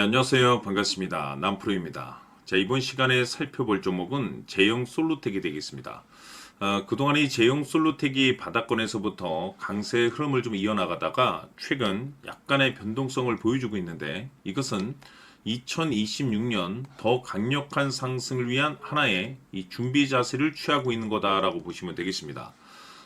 안녕하세요. 반갑습니다. 남프로입니다. 자, 이번 시간에 살펴볼 종목은 제형 솔루텍이 되겠습니다. 그동안 이 제형 솔루텍이 바닥권에서부터 강세의 흐름을 좀 이어나가다가 최근 약간의 변동성을 보여주고 있는데, 이것은 2026년 더 강력한 상승을 위한 하나의 이 준비 자세를 취하고 있는 거다라고 보시면 되겠습니다.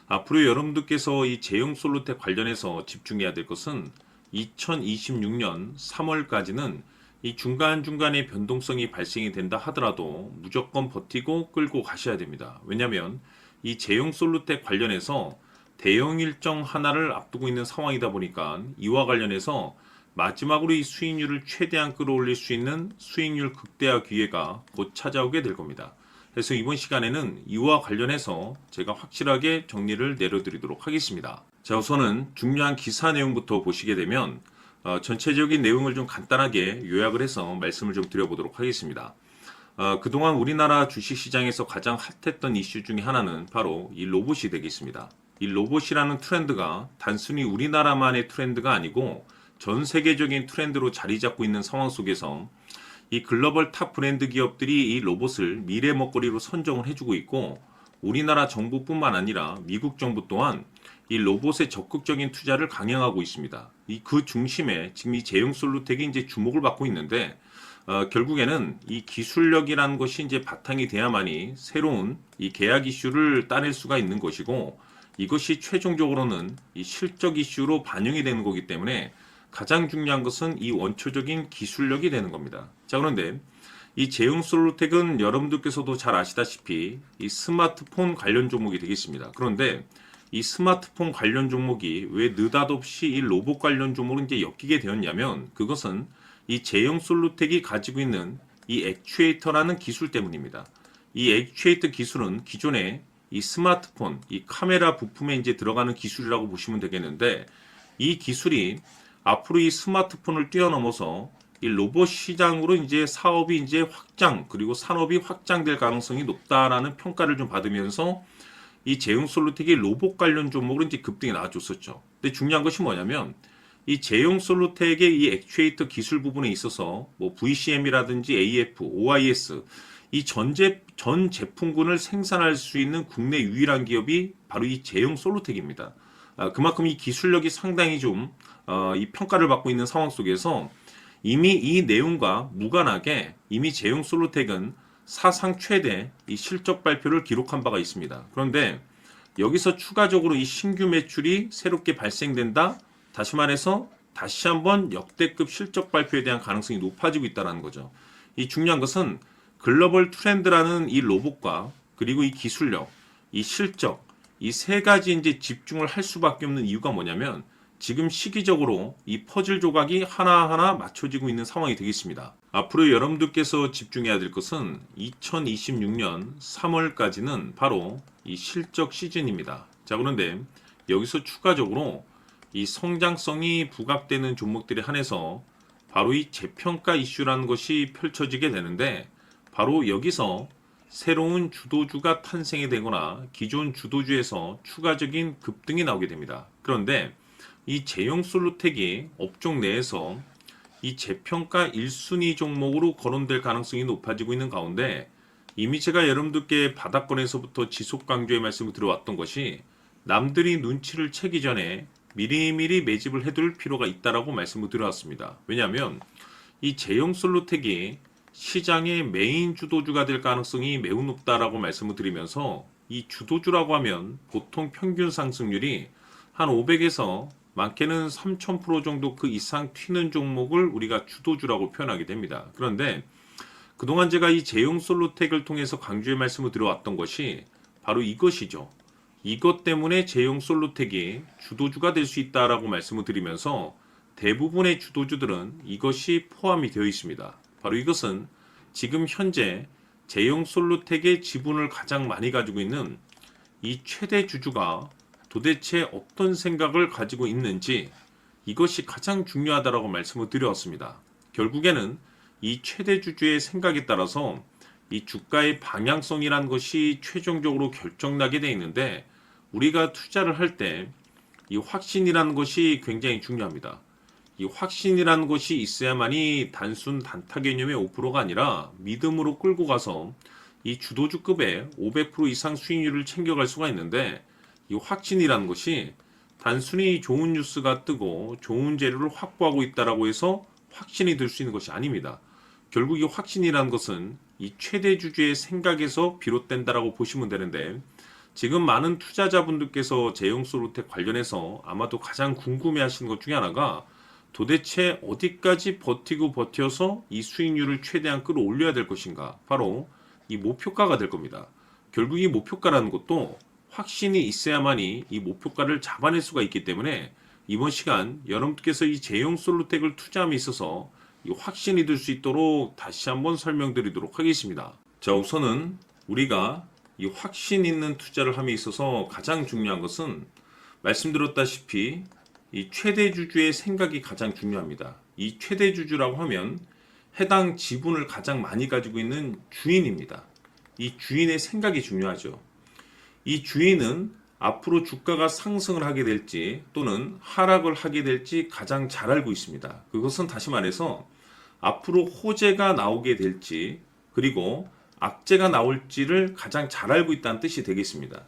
앞으로 여러분들께서 이 제형 솔루텍 관련해서 집중해야 될 것은 2026년 3월까지는 이 중간중간에 변동성이 발생이 된다 하더라도 무조건 버티고 끌고 가셔야 됩니다. 왜냐하면 이 제형 솔루텍 관련해서 대형 일정 하나를 앞두고 있는 상황이다 보니까 이와 관련해서 마지막으로 이 수익률을 최대한 끌어올릴 수 있는 수익률 극대화 기회가 곧 찾아오게 될 겁니다. 그래서 이번 시간에는 이와 관련해서 제가 확실하게 정리를 내려드리도록 하겠습니다. 자, 우선은 중요한 기사 내용부터 보시게 되면 전체적인 내용을 좀 간단하게 요약을 해서 말씀을 좀 드려보도록 하겠습니다. 그동안 우리나라 주식시장에서 가장 핫했던 이슈 중에 하나는 바로 이 로봇이 되겠습니다. 이 로봇이라는 트렌드가 단순히 우리나라만의 트렌드가 아니고 전 세계적인 트렌드로 자리 잡고 있는 상황 속에서 이 글로벌 탑 브랜드 기업들이 이 로봇을 미래 먹거리로 선정을 해주고 있고, 우리나라 정부뿐만 아니라 미국 정부 또한 이 로봇의 적극적인 투자를 강행하고 있습니다. 그 중심에 지금 이 제형 솔루텍이 이제 주목을 받고 있는데, 결국에는 이 기술력이라는 것이 이제 바탕이 돼야만이 새로운 이 계약 이슈를 따낼 수가 있는 것이고, 이것이 최종적으로는 이 실적 이슈로 반영이 되는 거기 때문에 가장 중요한 것은 이 원초적인 기술력이 되는 겁니다. 자, 그런데 이 제형 솔루텍은 여러분들께서도 잘 아시다시피 이 스마트폰 관련 종목이 되겠습니다. 그런데 이 스마트폰 관련 종목이 왜 느닷없이 이 로봇 관련 종목으로 이제 엮이게 되었냐면, 그것은 이 제형 솔루텍이 가지고 있는 이 액추에이터라는 기술 때문입니다. 이 액추에이터 기술은 기존에 이 스마트폰, 이 카메라 부품에 이제 들어가는 기술이라고 보시면 되겠는데, 이 기술이 앞으로 이 스마트폰을 뛰어넘어서 이 로봇 시장으로 이제 사업이 이제 확장, 그리고 산업이 확장될 가능성이 높다라는 평가를 좀 받으면서 이 제형 솔루텍이 로봇 관련 종목으로 이제 급등이 나와줬었죠. 근데 중요한 것이 뭐냐면, 이 제형 솔루텍의 이 액추에이터 기술 부분에 있어서 뭐 VCM이라든지 AF, OIS 이 전 제품군을 생산할 수 있는 국내 유일한 기업이 바로 이 제형 솔루텍입니다. 그만큼 이 기술력이 상당히 좀 이 평가를 받고 있는 상황 속에서 이미 이 내용과 무관하게 이미 제형 솔루텍은 사상 최대 이 실적 발표를 기록한 바가 있습니다. 그런데 여기서 추가적으로 이 신규 매출이 새롭게 발생된다? 다시 말해서 다시 한번 역대급 실적 발표에 대한 가능성이 높아지고 있다는 거죠. 이 중요한 것은 글로벌 트렌드라는 이 로봇과 그리고 이 기술력, 이 실적, 이 세 가지 이제 집중을 할 수밖에 없는 이유가 뭐냐면, 지금 시기적으로 이 퍼즐 조각이 하나하나 맞춰지고 있는 상황이 되겠습니다. 앞으로 여러분들께서 집중해야 될 것은 2026년 3월까지는 바로 이 실적 시즌입니다. 자, 그런데 여기서 추가적으로 이 성장성이 부각되는 종목들에 한해서 바로 이 재평가 이슈라는 것이 펼쳐지게 되는데, 바로 여기서 새로운 주도주가 탄생이 되거나 기존 주도주에서 추가적인 급등이 나오게 됩니다. 그런데 이 제형 솔루텍이 업종 내에서 이 재평가 1순위 종목으로 거론될 가능성이 높아지고 있는 가운데, 이미 제가 여러분들께 바닥권에서부터 지속 강조의 말씀을 드려왔던 것이, 남들이 눈치를 채기 전에 미리미리 매집을 해둘 필요가 있다라고 말씀을 드려왔습니다. 왜냐하면 이 제형 솔루텍이 시장의 메인 주도주가 될 가능성이 매우 높다라고 말씀을 드리면서, 이 주도주라고 하면 보통 평균 상승률이 한 500에서 많게는 3000% 정도 그 이상 튀는 종목을 우리가 주도주라고 표현하게 됩니다. 그런데 그동안 제가 이 제형 솔루텍을 통해서 강조의 말씀을 드려왔던 것이 바로 이것이죠. 이것 때문에 제형 솔루텍이 주도주가 될 수 있다라고 말씀을 드리면서, 대부분의 주도주들은 이것이 포함이 되어 있습니다. 바로 이것은 지금 현재 제형 솔루텍의 지분을 가장 많이 가지고 있는 이 최대 주주가 도대체 어떤 생각을 가지고 있는지, 이것이 가장 중요하다라고 말씀을 드렸습니다. 결국에는 이 최대 주주의 생각에 따라서 이 주가의 방향성이라는 것이 최종적으로 결정나게 되어 있는데, 우리가 투자를 할 때 이 확신이라는 것이 굉장히 중요합니다. 이 확신이라는 것이 있어야만이 단순 단타 개념의 5%가 아니라 믿음으로 끌고 가서 이 주도주급의 500% 이상 수익률을 챙겨갈 수가 있는데, 이 확신이라는 것이 단순히 좋은 뉴스가 뜨고 좋은 재료를 확보하고 있다라고 해서 확신이 들 수 있는 것이 아닙니다. 결국 이 확신이라는 것은 이 최대 주주의 생각에서 비롯된다라고 보시면 되는데, 지금 많은 투자자분들께서 제형솔루텍 관련해서 아마도 가장 궁금해하시는 것 중에 하나가, 도대체 어디까지 버티고 버텨서 이 수익률을 최대한 끌어올려야 될 것인가, 바로 이 목표가가 될 겁니다. 결국 이 목표가라는 것도 확신이 있어야만이 이 목표가를 잡아낼 수가 있기 때문에, 이번 시간 여러분께서 이 제형솔루텍을 투자함에 있어서 이 확신이 들 수 있도록 다시 한번 설명드리도록 하겠습니다. 자, 우선은 우리가 이 확신 있는 투자를 함에 있어서 가장 중요한 것은, 말씀드렸다시피 이 최대 주주의 생각이 가장 중요합니다. 이 최대 주주라고 하면 해당 지분을 가장 많이 가지고 있는 주인입니다. 이 주인의 생각이 중요하죠. 이 주인은 앞으로 주가가 상승을 하게 될지 또는 하락을 하게 될지 가장 잘 알고 있습니다. 그것은 다시 말해서 앞으로 호재가 나오게 될지 그리고 악재가 나올지를 가장 잘 알고 있다는 뜻이 되겠습니다.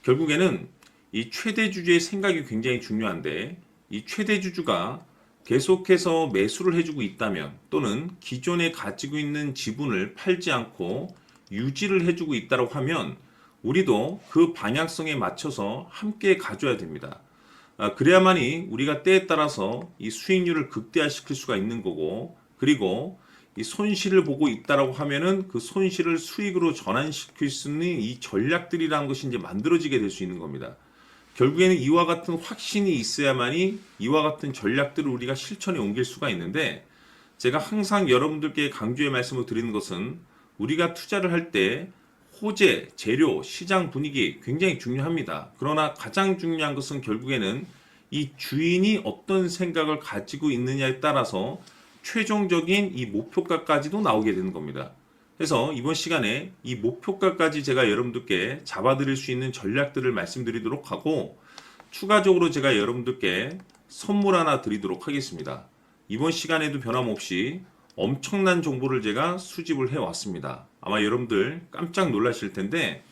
결국에는 이 최대 주주의 생각이 굉장히 중요한데, 이 최대 주주가 계속해서 매수를 해주고 있다면 또는 기존에 가지고 있는 지분을 팔지 않고 유지를 해주고 있다고 하면 우리도 그 방향성에 맞춰서 함께 가져야 됩니다. 그래야만이 우리가 때에 따라서 이 수익률을 극대화시킬 수가 있는 거고, 그리고 이 손실을 보고 있다라고 하면은 그 손실을 수익으로 전환시킬 수 있는 이 전략들이라는 것이 이제 만들어지게 될 수 있는 겁니다. 결국에는 이와 같은 확신이 있어야만이 이와 같은 전략들을 우리가 실천에 옮길 수가 있는데, 제가 항상 여러분들께 강조의 말씀을 드리는 것은, 우리가 투자를 할 때 호재, 재료, 시장 분위기 굉장히 중요합니다. 그러나 가장 중요한 것은 결국에는 이 주인이 어떤 생각을 가지고 있느냐에 따라서 최종적인 이 목표가까지도 나오게 되는 겁니다. 그래서 이번 시간에 이 목표가까지 제가 여러분들께 잡아드릴 수 있는 전략들을 말씀드리도록 하고, 추가적으로 제가 여러분들께 선물 하나 드리도록 하겠습니다. 이번 시간에도 변함없이 엄청난 정보를 제가 수집을 해왔습니다. 아마 여러분들 깜짝 놀라실 텐데,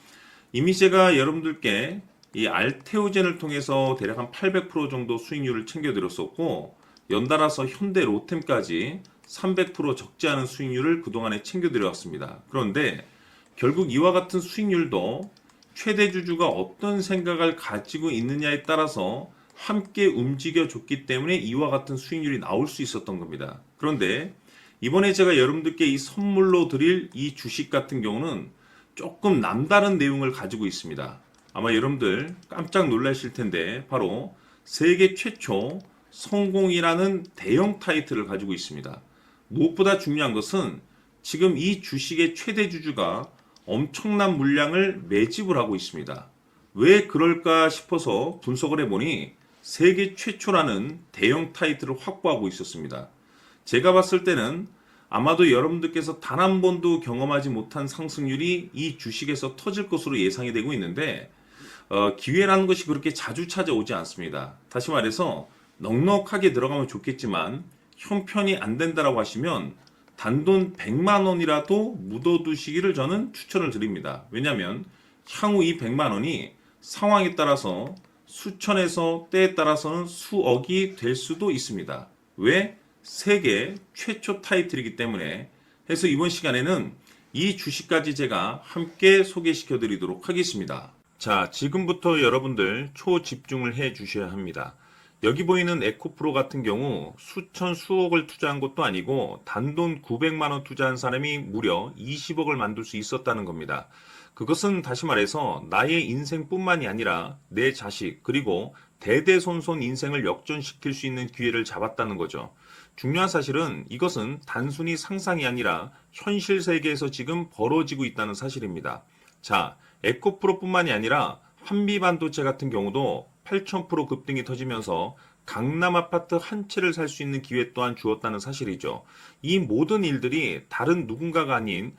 이미 제가 여러분들께 이 알테오젠을 통해서 대략 한 800% 정도 수익률을 챙겨드렸었고, 연달아서 현대 로템까지 300% 적지 않은 수익률을 그동안에 챙겨드려왔습니다. 그런데 결국 이와 같은 수익률도 최대 주주가 어떤 생각을 가지고 있느냐에 따라서 함께 움직여줬기 때문에 이와 같은 수익률이 나올 수 있었던 겁니다. 그런데 이번에 제가 여러분들께 이 선물로 드릴 이 주식 같은 경우는 조금 남다른 내용을 가지고 있습니다. 아마 여러분들 깜짝 놀라실 텐데, 바로 세계 최초 성공이라는 대형 타이틀을 가지고 있습니다. 무엇보다 중요한 것은 지금 이 주식의 최대 주주가 엄청난 물량을 매집을 하고 있습니다. 왜 그럴까 싶어서 분석을 해보니 세계 최초라는 대형 타이틀을 확보하고 있었습니다. 제가 봤을 때는 아마도 여러분들께서 단 한 번도 경험하지 못한 상승률이 이 주식에서 터질 것으로 예상이 되고 있는데, 기회라는 것이 그렇게 자주 찾아오지 않습니다. 다시 말해서 넉넉하게 들어가면 좋겠지만 형편이 안 된다라고 하시면 단돈 100만 원이라도 묻어두시기를 저는 추천을 드립니다. 왜냐하면 향후 이 100만 원이 상황에 따라서 수천에서 때에 따라서는 수억이 될 수도 있습니다. 왜? 세계 최초 타이틀이기 때문에. 해서 이번 시간에는 이 주식까지 제가 함께 소개시켜 드리도록 하겠습니다. 자, 지금부터 여러분들 초집중을 해 주셔야 합니다. 여기 보이는 에코프로 같은 경우 수천 수억을 투자한 것도 아니고 단돈 900만 원 투자한 사람이 무려 20억을 만들 수 있었다는 겁니다. 그것은 다시 말해서 나의 인생뿐만이 아니라 내 자식 그리고 대대손손 인생을 역전시킬 수 있는 기회를 잡았다는 거죠. 중요한 사실은 이것은 단순히 상상이 아니라 현실 세계에서 지금 벌어지고 있다는 사실입니다. 자, 에코프로뿐만이 아니라 한미반도체 같은 경우도 8,000% 급등이 터지면서 강남 아파트 한 채를 살 수 있는 기회 또한 주었다는 사실이죠. 이 모든 일들이 다른 누군가가 아닌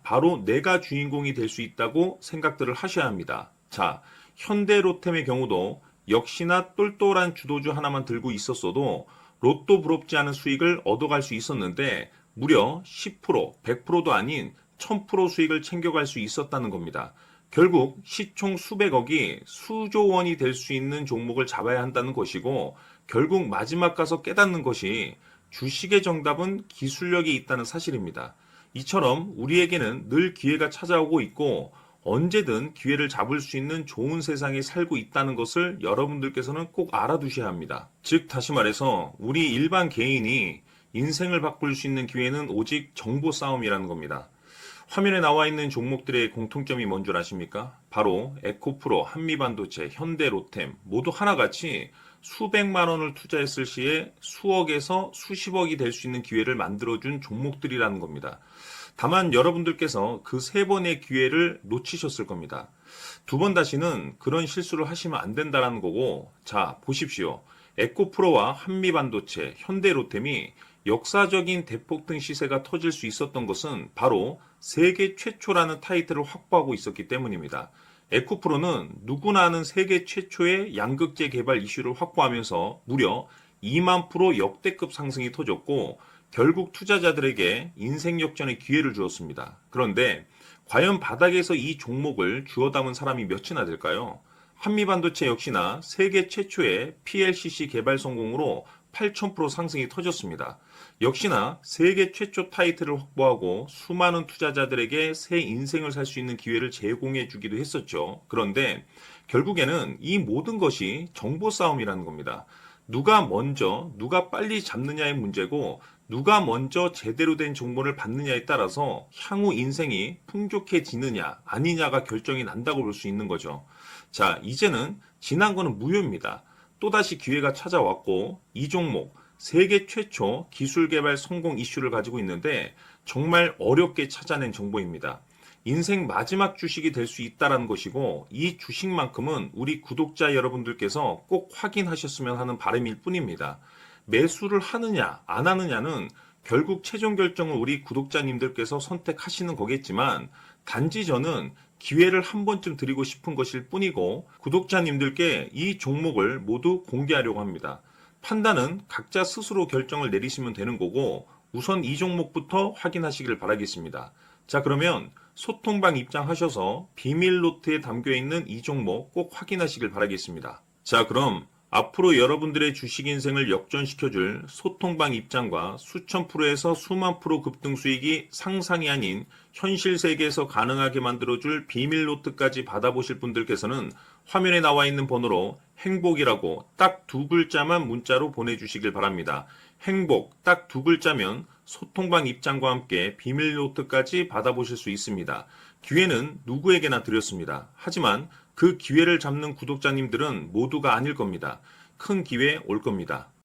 바로 내가 주인공이 될 수 있다고 생각들을 하셔야 합니다. 자, 현대로템의 경우도 역시나 똘똘한 주도주 하나만 들고 있었어도 로또 부럽지 않은 수익을 얻어갈 수 있었는데 무려 10%, 100%도 아닌 1000% 수익을 챙겨갈 수 있었다는 겁니다. 결국 시총 수백억이 수조 원이 될 수 있는 종목을 잡아야 한다는 것이고 결국 마지막 가서 깨닫는 것이 주식의 정답은 기술력이 있다는 사실입니다. 이처럼 우리에게는 늘 기회가 찾아오고 있고 언제든 기회를 잡을 수 있는 좋은 세상에 살고 있다는 것을 여러분들께서는 꼭 알아두셔야 합니다. 즉 다시 말해서 우리 일반 개인이 인생을 바꿀 수 있는 기회는 오직 정보 싸움이라는 겁니다. 화면에 나와 있는 종목들의 공통점이 뭔 줄 아십니까? 바로 에코프로, 한미반도체, 현대로템 모두 하나같이 수백만 원을 투자했을 시에 수억에서 수십억이 될 수 있는 기회를 만들어준 종목들이라는 겁니다. 다만 여러분들께서 그 세 번의 기회를 놓치셨을 겁니다. 두 번 다시는 그런 실수를 하시면 안 된다는 거고, 자, 보십시오. 에코프로와 한미반도체, 현대로템이 역사적인 대폭등 시세가 터질 수 있었던 것은 바로 세계 최초라는 타이틀을 확보하고 있었기 때문입니다. 에코프로는 누구나 아는 세계 최초의 양극재 개발 이슈를 확보하면서 무려 2만 프로 역대급 상승이 터졌고 결국 투자자들에게 인생 역전의 기회를 주었습니다. 그런데 과연 바닥에서 이 종목을 주워 담은 사람이 몇이나 될까요? 한미반도체 역시나 세계 최초의 PLCC 개발 성공으로 8,000% 상승이 터졌습니다. 역시나 세계 최초 타이틀을 확보하고 수많은 투자자들에게 새 인생을 살 수 있는 기회를 제공해 주기도 했었죠. 그런데 결국에는 이 모든 것이 정보 싸움이라는 겁니다. 누가 먼저, 누가 빨리 잡느냐의 문제고 누가 먼저 제대로 된 정보를 받느냐에 따라서 향후 인생이 풍족해지느냐 아니냐가 결정이 난다고 볼 수 있는 거죠. 자, 이제는 지난 거는 무효입니다. 또다시 기회가 찾아왔고 이 종목 세계 최초 기술 개발 성공 이슈를 가지고 있는데 정말 어렵게 찾아낸 정보입니다. 인생 마지막 주식이 될 수 있다는 것이고 이 주식만큼은 우리 구독자 여러분들께서 꼭 확인하셨으면 하는 바람일 뿐입니다. 매수를 하느냐 안 하느냐는 결국 최종 결정을 우리 구독자님들께서 선택하시는 거겠지만 단지 저는 기회를 한 번쯤 드리고 싶은 것일 뿐이고 구독자님들께 이 종목을 모두 공개하려고 합니다. 판단은 각자 스스로 결정을 내리시면 되는 거고 우선 이 종목부터 확인하시길 바라겠습니다. 자, 그러면 소통방 입장하셔서 비밀 노트에 담겨있는 이 종목 꼭 확인하시길 바라겠습니다. 자, 그럼 앞으로 여러분들의 주식 인생을 역전시켜줄 소통방 입장과 수천 프로에서 수만 프로 급등 수익이 상상이 아닌 현실 세계에서 가능하게 만들어줄 비밀 노트까지 받아보실 분들께서는 화면에 나와 있는 번호로 행복이라고 딱 두 글자만 문자로 보내주시길 바랍니다. 행복 딱 두 글자면 소통방 입장과 함께 비밀 노트까지 받아보실 수 있습니다. 기회는 누구에게나 드렸습니다. 하지만 그 기회를 잡는 구독자님들은 모두가 아닐 겁니다. 큰 기회 올 겁니다.